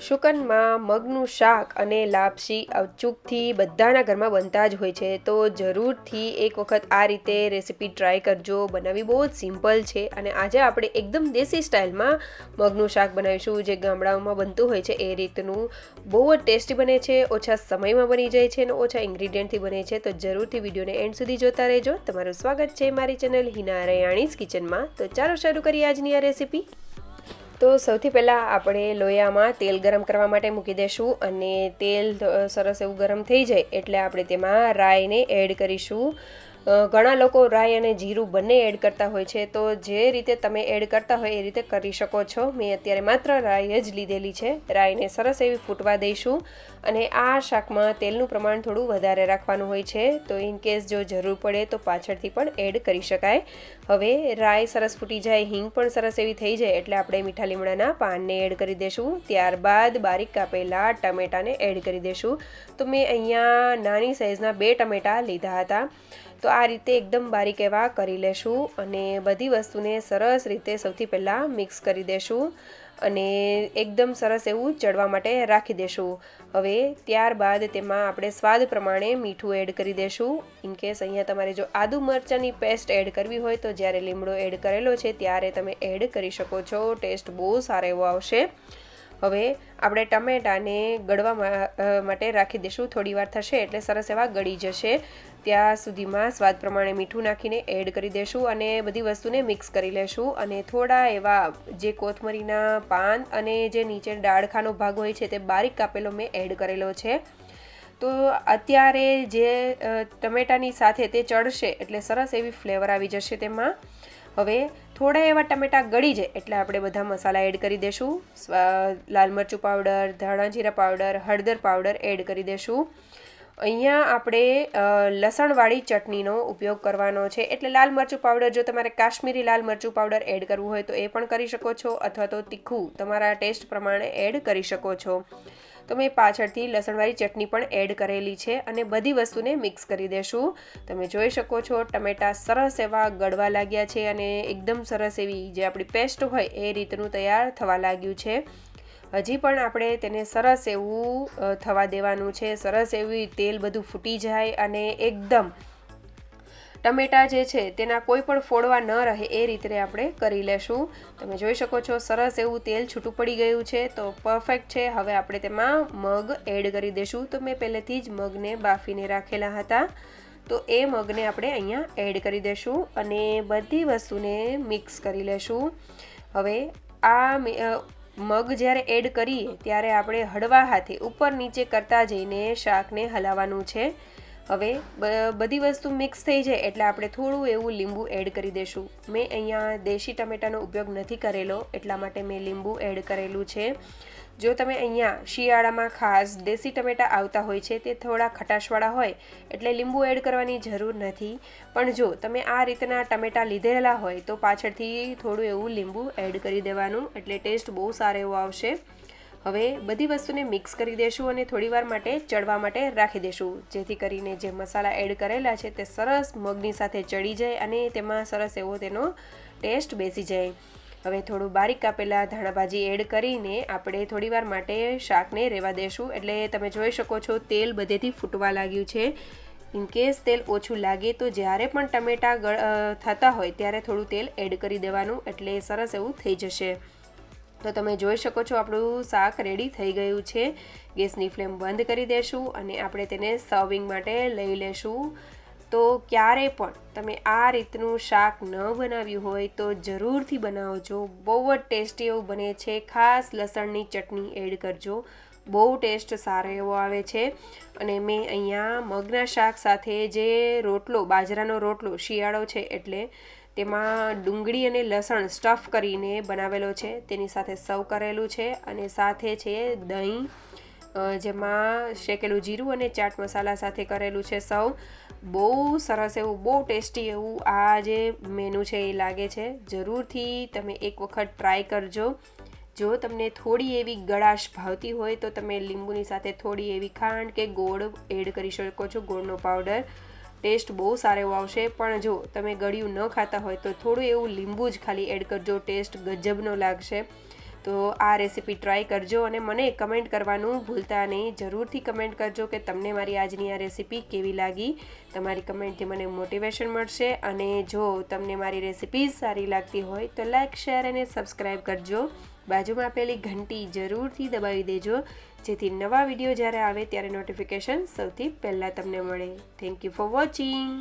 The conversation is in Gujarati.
શુકનમાં મગનું શાક અને લાપસી અચૂકથી બધાના ઘરમાં બનતા જ હોય છે, તો જરૂરથી એક વખત આ રીતે રેસીપી ટ્રાય કરજો. બનાવવી બહુ જ સિમ્પલ છે અને આજે આપણે એકદમ દેશી સ્ટાઇલમાં મગનું શાક બનાવીશું, જે ગામડાઓમાં બનતું હોય છે એ રીતનું. બહુ જ ટેસ્ટી બને છે, ઓછા સમયમાં બની જાય છે અને ઓછા ઇન્ગ્રીડિયન્ટથી બને છે, તો જરૂરથી વિડીયોને એન્ડ સુધી જોતા રહેજો. તમારું સ્વાગત છે મારી ચેનલ હિના રૈયાણીઝ કિચનમાં. તો ચાલો શરૂ કરીએ આજની આ રેસીપી. તો સૌથી પહેલાં આપણે લોયામાં તેલ ગરમ કરવા માટે મૂકી દઈશું અને તેલ સરસ એવું ગરમ થઈ જાય એટલે આપણે તેમાં રાઈને એડ કરીશું. ઘણા લોકો રાઈ અને જીરું બંને એડ કરતા હોય છે, તો જે રીતે તમે એડ કરતા હોય એ રીતે કરી શકો છો. મેં અત્યારે માત્ર રાઈ જ લીધેલી છે. રાઈને સરસ એવી ફૂટવા દઈશું અને આ શાકમાં તેલનું પ્રમાણ થોડું વધારે રાખવાનું હોય છે, તો ઇનકેસ જો જરૂર પડે તો પાછળથી પણ એડ કરી શકાય. હવે રાઈ સરસ ફૂટી જાય, હિંગ પણ સરસ એવી થઈ જાય એટલે આપણે મીઠા લીમડાના પાનને એડ કરી દઈશું. ત્યારબાદ બારીક કાપેલા ટમેટાને એડ કરી દઈશું. તો મેં અહીંયા નાની સાઇઝના 2 ટમેટા લીધા હતા. તો આ રીતે એકદમ બારીક એવા કરી લેશું અને બધી વસ્તુને સરસ રીતે સૌથી પહેલાં મિક્સ કરી દેશું અને એકદમ સરસ એવું ચડવા માટે રાખી દેશું. હવે ત્યારબાદ તેમાં આપણે સ્વાદ પ્રમાણે મીઠું એડ કરી દેશું. ઇનકેસ અહીંયા તમારે જો આદુ મરચાંની પેસ્ટ એડ કરવી હોય તો જ્યારે લીમડો એડ કરેલો છે ત્યારે તમે એડ કરી શકો છો. ટેસ્ટ બહુ સારો એવો આવશે. હવે આપણે ટમેટાને ગળવા માટે રાખી દઈશું. થોડી વાર થશે એટલે સરસ એવા ગળી જશે. ત્યાં સુધીમાં સ્વાદ પ્રમાણે મીઠું નાખીને એડ કરી દઈશું અને બધી વસ્તુને મિક્સ કરી લેશું. અને થોડા એવા જે કોથમરીના પાન અને જે નીચે ડાળખાનો ભાગ હોય છે તે બારીક કાપેલો મેં એડ કરેલો છે. તો અત્યારે જે ટમેટાની સાથે તે ચડશે એટલે સરસ એવી ફ્લેવર આવી જશે તેમાં. હવે થોડા એવા ટમેટા ગળી જાય એટલે આપણે બધા મસાલા એડ કરી દઈશું. લાલ મરચું પાવડર, ધાણા જીરા પાવડર, હળદર પાવડર એડ કરી દઈશું. અહીંયા આપણે લસણવાળી ચટણીનો ઉપયોગ કરવાનો છે, એટલે લાલ મરચું પાવડર જો તમારે કાશ્મીરી લાલ મરચું પાવડર એડ કરવું હોય તો એ પણ કરી શકો છો, અથવા તો તીખું તમારા ટેસ્ટ પ્રમાણે એડ કરી શકો છો. તો મેં પાછળથી લસણવાળી ચટણી પણ એડ કરેલી છે અને બધી વસ્તુને મિક્સ કરી દેશું. તમે જોઈ શકો છો ટમેટા સરસ એવા ગળવા લાગ્યા છે અને એકદમ સરસ એવી જે આપણી પેસ્ટ હોય એ રીતનું તૈયાર થવા લાગ્યું છે. હજી પણ આપણે તેને સરસ એવું થવા દેવાનું છે. સરસ એવી તેલ બધું ફૂટી જાય અને એકદમ ટમેટા જે છે તેના કોઈ પણ ફોડવા ન રહે એ રીતે આપણે કરી લેશું. તમે જોઈ શકો છો સરસ એવું તેલ છૂટું પડી ગયું છે, તો પરફેક્ટ છે. હવે આપણે તેમાં મગ એડ કરી દઈશું. તો મેં પહેલેથી જ મગને બાફીને રાખેલા હતા, તો એ મગને આપણે અહીંયા એડ કરી દઈશું અને બધી વસ્તુને મિક્સ કરી લેશું. હવે આ મગ જ્યારે એડ કરીએ ત્યારે આપણે હળવા હાથે ઉપર નીચે કરતા જઈને શાકને હલાવવાનું છે. હવે બધી વસ્તુ મિક્સ થઈ જાય એટલે આપણે થોડું એવું લીંબુ એડ કરી દઈશું. મેં અહીંયા દેશી ટમેટાનો ઉપયોગ નથી કરેલો એટલા માટે મેં લીંબુ એડ કરેલું છે. જો તમે અહીંયા શિયાળામાં ખાસ દેશી ટમેટા આવતા હોય છે તે થોડા ખટાશવાળા હોય એટલે લીંબુ એડ કરવાની જરૂર નથી, પણ જો તમે આ રીતના ટમેટા લીધેલા હોય તો પાછળથી થોડું એવું લીંબુ એડ કરી દેવાનું, એટલે ટેસ્ટ બહુ સારો એવો આવશે. હવે બધી વસ્તુને મિક્સ કરી દઈશું અને થોડીવાર માટે ચડવા માટે રાખી દઈશું, જેથી કરીને જે મસાલા એડ કરેલા છે તે સરસ મગની સાથે ચડી જાય અને તેમાં સરસ એવો તેનો ટેસ્ટ બેસી જાય. હવે થોડું બારીક કાપેલા ધાણાભાજી એડ કરીને આપણે થોડીવાર માટે શાકને રહેવા દઈશું. એટલે તમે જોઈ શકો છો તેલ બધેથી ફૂટવા લાગ્યું છે. ઇનકેસ તેલ ઓછું લાગે તો જ્યારે પણ ટમેટા થતા હોય ત્યારે થોડું તેલ એડ કરી દેવાનું, એટલે સરસ એવું થઈ જશે. તો તમે જોઈ શકો છો આપણું શાક રેડી થઈ ગયું છે. ગેસની ફ્લેમ બંધ કરી દેશું અને આપણે તેને સર્વિંગ માટે લઈ લેશું. તો ક્યારે પણ તમે આ રીતનું શાક ન બનાવ્યું હોય તો જરૂરથી બનાવજો. બહુ જ ટેસ્ટી એવું બને છે. ખાસ લસણની ચટણી એડ કરજો, બહુ ટેસ્ટ સારો એવો આવે છે. અને મેં અહીંયા મગના શાક સાથે જે રોટલો, બાજરાનો રોટલો, શિયાળો છે એટલે તેમાં ડુંગળી અને લસણ સ્ટફ કરીને બનાવેલો છે, તેની સાથે સર્વ કરેલું છે. અને સાથે છે દહીં, જેમાં શેકેલું જીરું અને ચાટ મસાલા સાથે કરેલું છે સર્વ. બહુ સરસ એવું, બહુ ટેસ્ટી એવું આ જે મેનુ છે એ લાગે છે. જરૂરથી તમે એક વખત ટ્રાય કરજો. જો તમને થોડી એવી ગળાશ ભાવતી હોય તો તમે લીંબુની સાથે થોડી એવી ખાંડ કે ગોળ એડ કરી શકો છો, ગોળનો પાવડર. ટેસ્ટ બહુ સારો એવો આવશે. પણ જો તમે ગળ્યું ન ખાતા હોય તો થોડું એવું લીંબુ જ ખાલી એડ કરજો, ટેસ્ટ ગજબનો લાગશે. તો આ રેસીપી ટ્રાય કરજો અને મને કમેન્ટ કરવાનું ભૂલતા નહીં. જરૂરથી કમેન્ટ કરજો કે તમને મારી આજની આ રેસીપી કેવી લાગી. તમારી કમેન્ટથી મને મોટિવેશન મળશે. અને જો તમને મારી રેસીપીઝ સારી લાગતી હોય તો લાઇક, શેર અને સબસ્ક્રાઈબ કરજો. બાજુમાં આપેલી ઘંટી જરૂરથી દબાવી દેજો, જેથી નવા વિડીયો જ્યારે આવે ત્યારે નોટિફિકેશન સૌથી પહેલાં તમને મળે. Thank you for watching.